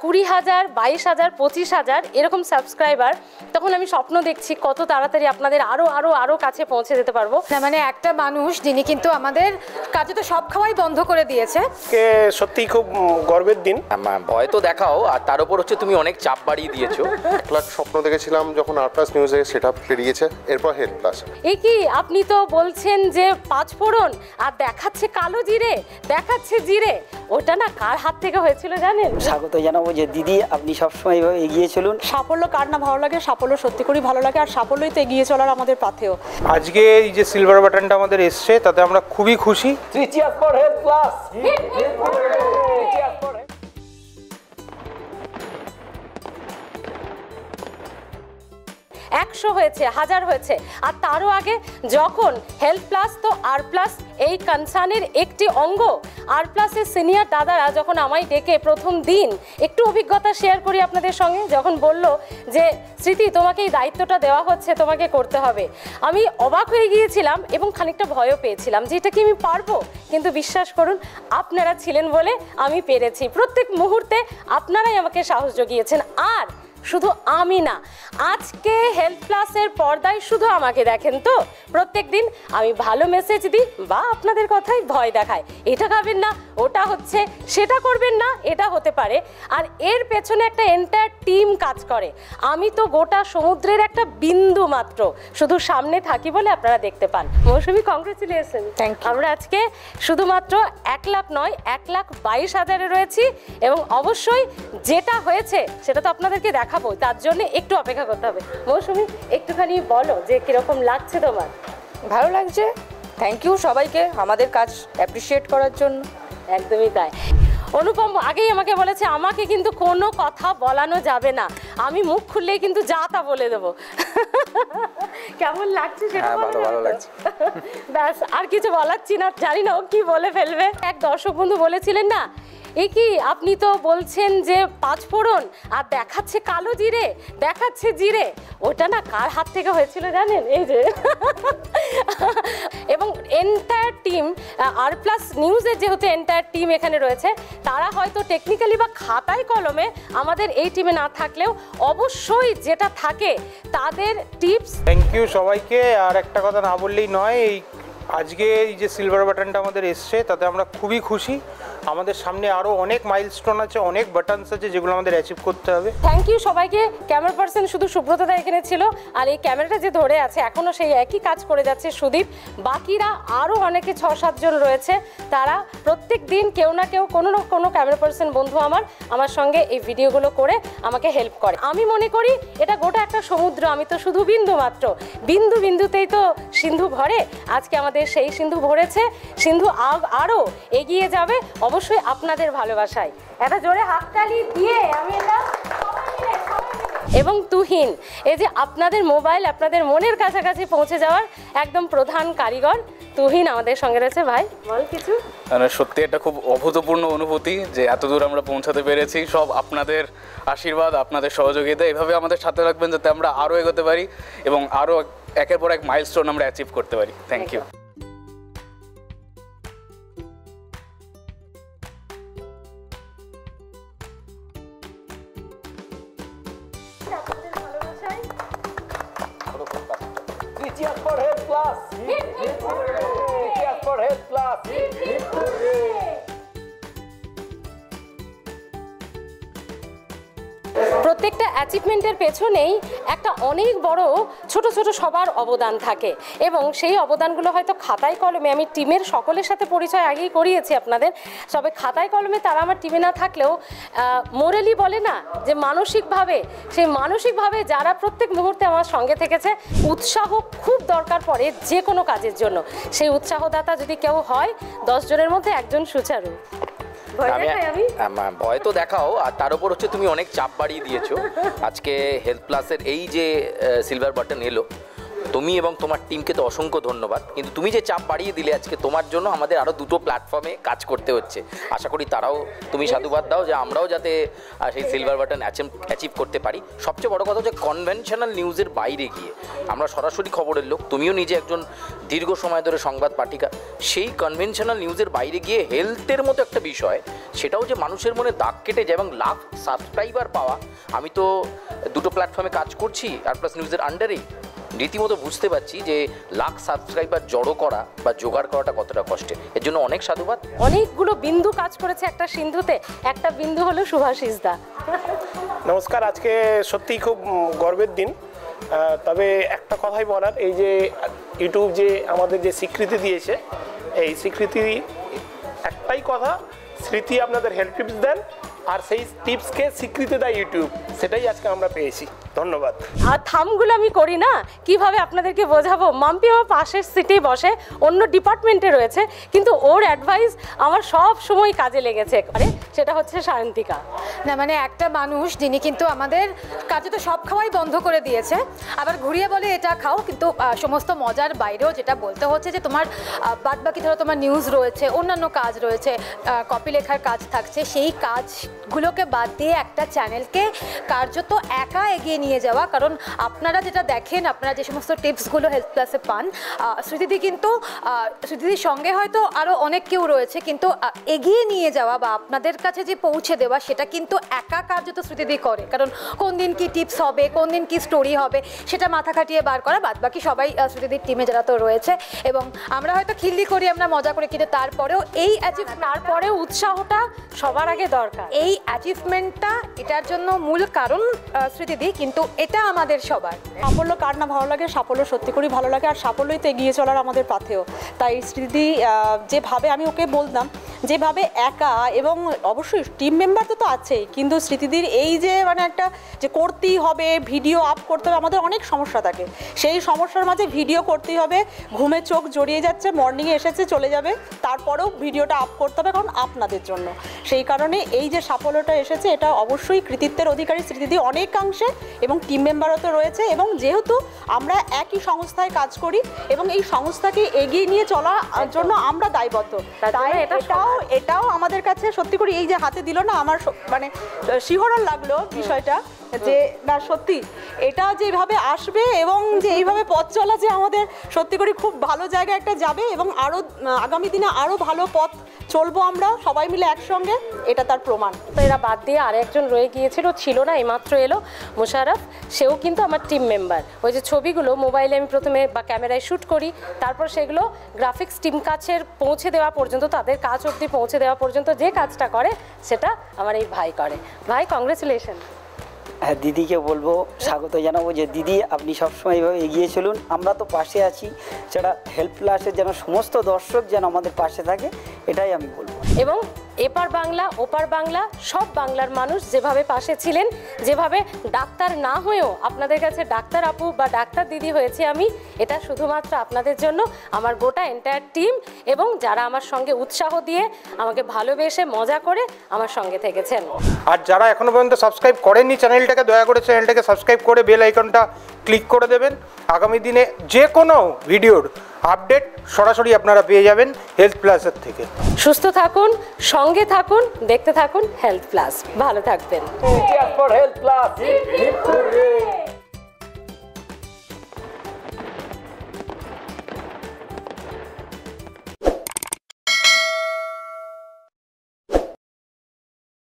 20,000, 22,000, 25,000 এরকম সাবস্ক্রাইবার, তখন আমি স্বপ্ন দেখছি কত তাড়াতাড়ি আপনাদের আরো আরো আরো কাছে পৌঁছে যেতে পারবো। না মানে একটা মানুষ যিনি কিন্তু আমাদের কাজে তো সব খাওয়াই বন্ধ করে দিয়েছে, সত্যিই খুব গর্বের দিন। ভয় তো দেখাও, আর তার উপর হচ্ছে তুমি অনেক চাপ বাড়িয়ে দিয়েছো। স্বপ্ন দেখেছিলাম যখন আর প্লাস নিউজে সেটা বেরিয়েছে, এরপর হেলথ প্লাস। এ কি আপনি তো বলছেন যে 5 ফোড়ন আর দেখাচ্ছে কালো জিরে, দেখাচ্ছে জিরে, ওটা না কার হাত থেকে হয়েছিল জানেন? স্বাগত জানাবো যে দিদি আপনি সবসময় এইভাবে এগিয়ে চলুন। সাফল্য কার না ভালো লাগে, সাফল্য সত্যি করেই ভালো লাগে, আর সাফল্যই তো এগিয়ে চলার আমাদের পাথেয়। আজকে এই যে সিলভার বাটনটা আমাদের এসছে তাতে আমরা খুবই খুশি। Health plus. 100 হয়েছে, 1000 হয়েছে, আর তারও আগে যখন হেলথ প্লাস তো আর প্লাস এই কনসার্নের একটি অঙ্গ। আর প্লাসের সিনিয়র দাদারা যখন আমায় ডেকে প্রথম দিন একটু অভিজ্ঞতা শেয়ার করি আপনাদের সঙ্গে, যখন বলল যে স্মৃতি তোমাকে এই দায়িত্বটা দেওয়া হচ্ছে, তোমাকে করতে হবে, আমি অবাক হয়ে গিয়েছিলাম এবং খানিকটা ভয়ও পেয়েছিলাম যে এটা কি আমি পারবো। কিন্তু বিশ্বাস করুন আপনারা ছিলেন বলে আমি পেরেছি। প্রত্যেক মুহূর্তে আপনারাই আমাকে সাহস জুগিয়েছেন। আর শুধু আমি না, আজকে হেলথ প্লাসের পর্দায় শুধু আমাকে দেখেন তো, প্রত্যেক দিন আমি ভালো মেসেজ দিই বা আপনাদের কথাই ভয় দেখায়, এটা খাবেন না, ওটা হচ্ছে, সেটা করবেন না, এটা হতে পারে। আর এর পেছনে একটা এন্টায়ার টিম কাজ করে। আমি তো গোটা সমুদ্রের একটা বিন্দু মাত্র, শুধু সামনে থাকি বলে আপনারা দেখতে পান। মৌসুমী, কংগ্রেচুলেশন। আমরা আজকে শুধুমাত্র 1 লাখ নয়, 1,22,000-এ রয়েছি, এবং অবশ্যই যেটা হয়েছে সেটা তো আপনাদেরকে দেখাবো, তার জন্য একটু অপেক্ষা করতে হবে। মৌসুমী, একটুখানি বলো যে কিরকম লাগছে তোমার? ভালো লাগছে, থ্যাংক ইউ সবাইকে আমাদের কাজ অ্যাপ্রিসিয়েট করার জন্য। একদমই তাই। অনুপম আগেই আমাকে বলেছে আমাকে কিন্তু কোনো কথা বলানো যাবে না, আমি মুখ খুললেই কিন্তু যা তা বলে দেবো। কেমন লাগছে সেটা? ভালো লাগছে। ব্যাস, আর কিছু বলাচ্ছি না, জানি না ও কি বলে ফেলবে। এক দর্শক বন্ধু বলেছিলেন না, এ কি আপনি তো বলছেন যে 5 ফোড়ন আর দেখাচ্ছে কালো জিরে, দেখাচ্ছে জিরে, ওটা না কার হাত থেকে হয়েছিল জানেন? এই যে। এবং এন্টায়ার টিম আর প্লাস নিউজের যেহেতু এন্টায়ার টিম এখানে রয়েছে, তারা হয়তো টেকনিক্যালি বা খাতায় কলমে আমাদের এই টিমে না থাকলেও অবশ্যই যেটা থাকে তাদের টিপস। থ্যাংক ইউ সবাইকে। আর একটা কথা না বললেই নয়, এই আজকে এই যে সিলভার বাটনটা আমাদের এসছে তাতে আমরা খুবই খুশি। আমাদের সামনে আরও অনেক মাইলস্টোন আছে, অনেক বাটনস আছে যেগুলো আমাদের অ্যাচিভ করতে হবে। থ্যাংক ইউ সবাইকে। ক্যামেরা পার্সন শুধু সুব্রতদা এখানে ছিল, আর এই ক্যামেরাটা যে ধরে আছে এখনও সেই একই কাজ করে যাচ্ছে সুদীপ। বাকিরা আরও অনেকে 6-7 জন রয়েছে, তারা প্রত্যেক দিন কেউ না কেউ কোনো না কোনো ক্যামেরা পার্সন বন্ধু আমার সঙ্গে এই ভিডিওগুলো করে আমাকে হেল্প করে। আমি মনে করি এটা গোটা একটা সমুদ্র, আমি তো শুধু বিন্দু মাত্র, বিন্দু বিন্দুতেই তো সিন্ধু ভরে। আজকে আমাদের সেই সিন্ধু ভরেছে, সিন্ধু আরও এগিয়ে যাবে অবশ্যই আপনাদের ভালোবাসায়। এটা জোরে হাততালি দিয়ে আমি এটা। এবং তুহিন, এই যে আপনাদের মোবাইল আপনাদের মনের কাছাকাছি পৌঁছে যাওয়ার একদম প্রধান কারিগর তুহিন আমাদের সঙ্গে রয়েছে। ভাই বল কিছু। মানে সত্যি এটা খুব অভূতপূর্ণ অনুভূতি যে এত দূর আমরা পৌঁছাতে পেরেছি, সব আপনাদের আশীর্বাদ, আপনাদের সহযোগিতা। এভাবে আমাদের সাথে রাখবেন যাতে আমরা আরও এগোতে পারি এবং আরও একের পর এক মাইলস্টোন আমরা অ্যাচিভ করতে পারি। Thank you. Cheers for Health Plus! Cheers for Health Plus! প্রত্যেকটা অ্যাচিভমেন্টের পেছনেই একটা অনেক বড় ছোট ছোট সবার অবদান থাকে, এবং সেই অবদানগুলো হয়তো খাতায় কলমে, আমি টিমের সকলের সাথে পরিচয় আগেই করিয়েছি আপনাদের, সবে খাতায় কলমে তারা আমার টিমে না থাকলেও মোরালি বলে না যে মানসিকভাবে, সেই মানসিকভাবে যারা প্রত্যেক মুহূর্তে আমার সঙ্গে থেকেছে। উৎসাহ খুব দরকার পড়ে যে কোনো কাজের জন্য, সেই উৎসাহদাতা যদি কেউ হয় 10 জনের মধ্যে একজন সুচারু। ভয় তো দেখাও, আর তার উপর হচ্ছে তুমি অনেক চাপ বাড়িয়ে দিয়েছো। আজকে হেলথ প্লাসের এই যে সিলভার বাটন এলো, তুমি এবং তোমার টিমকে তো অসংখ্য ধন্যবাদ, কিন্তু তুমি যে চাপ বাড়িয়ে দিলে আজকে তোমার জন্য আমাদের আরও দুটো প্ল্যাটফর্মে কাজ করতে হচ্ছে। আশা করি তারাও তুমি সাধুবাদ দাও যে আমরাও যাতে সেই সিলভার বাটন অ্যাচিভ করতে পারি। সবচেয়ে বড় কথা হচ্ছে কনভেনশনাল নিউজের বাইরে গিয়ে আমরা সরাসরি খবরের লোক, তুমিও নিজে একজন দীর্ঘ সময় ধরে সংবাদ পাঠিকা, সেই কনভেনশনাল নিউজের বাইরে গিয়ে হেলথের মতো একটা বিষয়, সেটাও যে মানুষের মনে দাগ কেটে যায় এবং লাখ সাবস্ক্রাইবার পাওয়া। আমি তো দুটো প্ল্যাটফর্মে কাজ করছি আর প্লাস নিউজের আন্ডারেই, রীতিমতো বুঝতে পারছি যে লাখ সাবস্ক্রাইবার জড়ো করা বা জোগাড় করাটা কতটা কষ্টের। এর জন্য অনেক সাধুবাদ। অনেকগুলো বিন্দু কাজ করেছে একটা সিন্ধুতে, একটা বিন্দু হলো শুভাশিস দা। নমস্কার, আজকে সত্যিই খুব গর্বের দিন। তবে একটা কথাই বলার, এই যে ইউটিউব যে আমাদের যে স্বীকৃতি দিয়েছে, এই স্বীকৃতি একটাই কথা, স্মৃতি আপনাদের হেল্প টিপস দেন আর সেই টিপসকে স্বীকৃতি দেয় ইউটিউব, সেটাই আজকে আমরা পেয়েছি। ধন্যবাদ। আর থামগুলো আমি করি না, কিভাবে আপনাদেরকে বোঝাবো। মাম্পি আমার পাশের সিটেই বসে, অন্য ডিপার্টমেন্টে রয়েছে, কিন্তু ওর অ্যাডভাইস আমার সব সময় কাজে লেগেছে। আরে সেটা হচ্ছে সায়ন্তিকা। না মানে একটা মানুষ যিনি কিন্তু আমাদের কাজে তো সব খাওয়াই বন্ধ করে দিয়েছে, আবার ঘুরিয়ে বলে এটা খাও, কিন্তু সমস্ত মজার বাইরেও যেটা বলতে হচ্ছে যে তোমার বাদ বাকি ধরো তোমার নিউজ রয়েছে, অন্যান্য কাজ রয়েছে, কপি লেখার কাজ থাকছে, সেই কাজগুলোকে বাদ দিয়ে একটা চ্যানেলকে কার্যত একা এগিয়ে নিয়ে যাওয়া। কারণ আপনারা যেটা দেখেন, আপনারা যে সমস্ত টিপসগুলো হেলথ প্লাসে পান, স্মৃতিদি কিন্তু স্মৃতিদির সঙ্গে হয়তো আরও অনেক কেউ রয়েছে, কিন্তু এগিয়ে নিয়ে যাওয়া বা আপনাদের কাছে যে পৌঁছে দেওয়া সেটা কিন্তু একা কার্যত স্মৃতিদি করে। কারণ কোন দিন কি টিপস হবে, কোন দিন কি স্টোরি হবে, সেটা মাথা খাটিয়ে বার করা, বাদ বাকি সবাই স্মৃতিদির টিমে যারা তো রয়েছে। এবং আমরা হয়তো খিল্লি করি, আমরা মজা করি, কিন্তু তারপরেও তারপরেও উৎসাহটা সবার আগে দরকার। এই অ্যাচিভমেন্টটা এটার জন্য মূল কারণ স্মৃতিদি, কিন্তু এটা আমাদের সবার। সাফল্য কার না ভালো লাগে, সাফল্য সত্যি করেই ভালো লাগে, আর সাফল্যই তো এগিয়ে চলার আমাদের পাথেও। তাই স্মৃতি যেভাবে আমি ওকে বলতাম, যেভাবে একা এবং অবশ্যই টিম মেম্বার তো আছেই, কিন্তু স্মৃতিদির এই যে মানে একটা যে করতেই হবে, ভিডিও আপ করতে হবে, আমাদের অনেক সমস্যা থাকে, সেই সমস্যার মাঝে ভিডিও করতেই হবে, ঘুমে চোখ জড়িয়ে যাচ্ছে, মর্নিংয়ে এসেছে চলে যাবে, তারপরেও ভিডিওটা আপ করতে হবে, কারণ আপনাদের জন্য। সেই কারণে এই যে সাফল্যটা এসেছে, এটা অবশ্যই কৃতিত্বের অধিকারী স্মৃতিদি অনেকাংশে, এবং টিম মেম্বারও তো রয়েছে। এবং যেহেতু আমরা একই সংস্থায় কাজ করি এবং এই সংস্থাকে এগিয়ে নিয়ে চলার জন্য আমরা দায়বদ্ধ, তাই এটাও আমাদের কাছে সত্যি করে এই যে হাতে দিল না, আমার মানে শিহরণ লাগলো বিষয়টা, যে না সত্যি এটা যেভাবে আসবে এবং যে এইভাবে পথ চলা যে আমাদের সত্যি করে খুব ভালো জায়গায় একটা যাবে, এবং আরও আগামী দিনে আরও ভালো পথ চলবো আমরা সবাই মিলে একসঙ্গে, এটা তার প্রমাণ। তো এরা বাদ দিয়ে আরেকজন রয়ে গিয়েছিল, ছিল না, এইমাত্র এলো মোশাররফ, সেও কিন্তু আমার টিম মেম্বার। ওই যে ছবিগুলো মোবাইলে আমি প্রথমে বা ক্যামেরায় শ্যুট করি, তারপর সেগুলো গ্রাফিক্স টিম কাছের পৌঁছে দেওয়া পর্যন্ত, তাদের কাজ অবধি পৌঁছে দেওয়া পর্যন্ত যে কাজটা করে সেটা আমার এই ভাই করে। ভাই কংগ্রেচুলেশন। হ্যাঁ, দিদিকে বলবো, স্বাগত জানাবো যে দিদি আপনি সবসময় এইভাবে এগিয়ে চলুন, আমরা তো পাশে আছি, সেটা হেল্প প্লাসের যেন সমস্ত দর্শক যেন আমাদের পাশে থাকে, এটাই আমি বলবো। এবং এপার বাংলা ওপার বাংলা সব বাংলার মানুষ যেভাবে পাশে ছিলেন, যেভাবে ডাক্তার না হয়েও আপনাদের কাছে ডাক্তার আপু বা ডাক্তার দিদি হয়েছে আমি, এটা শুধুমাত্র আপনাদের জন্য, আমার গোটা এন্টায়ার টিম এবং যারা আমার সঙ্গে উৎসাহ দিয়ে আমাকে ভালোবেসে মজা করে আমার সঙ্গে থেকেছেন। আর যারা এখনো পর্যন্ত সাবস্ক্রাইব করেননি চ্যানেলটাকে, দয়া করে চ্যানেলটাকে সাবস্ক্রাইব করে বেল আইকনটা ক্লিক করে দেবেন। আগামী দিনে যে কোনো ভিডিওর আপডেট সরাসরি আপনারা পেয়ে যাবেন হেলথ প্লাসের থেকে। সুস্থ থাকুন, সঙ্গে থাকুন, দেখতে থাকুন হেলথ প্লাস। ভালো থাকবেন। Cheers for Health Plus. Hip, hip, hooray.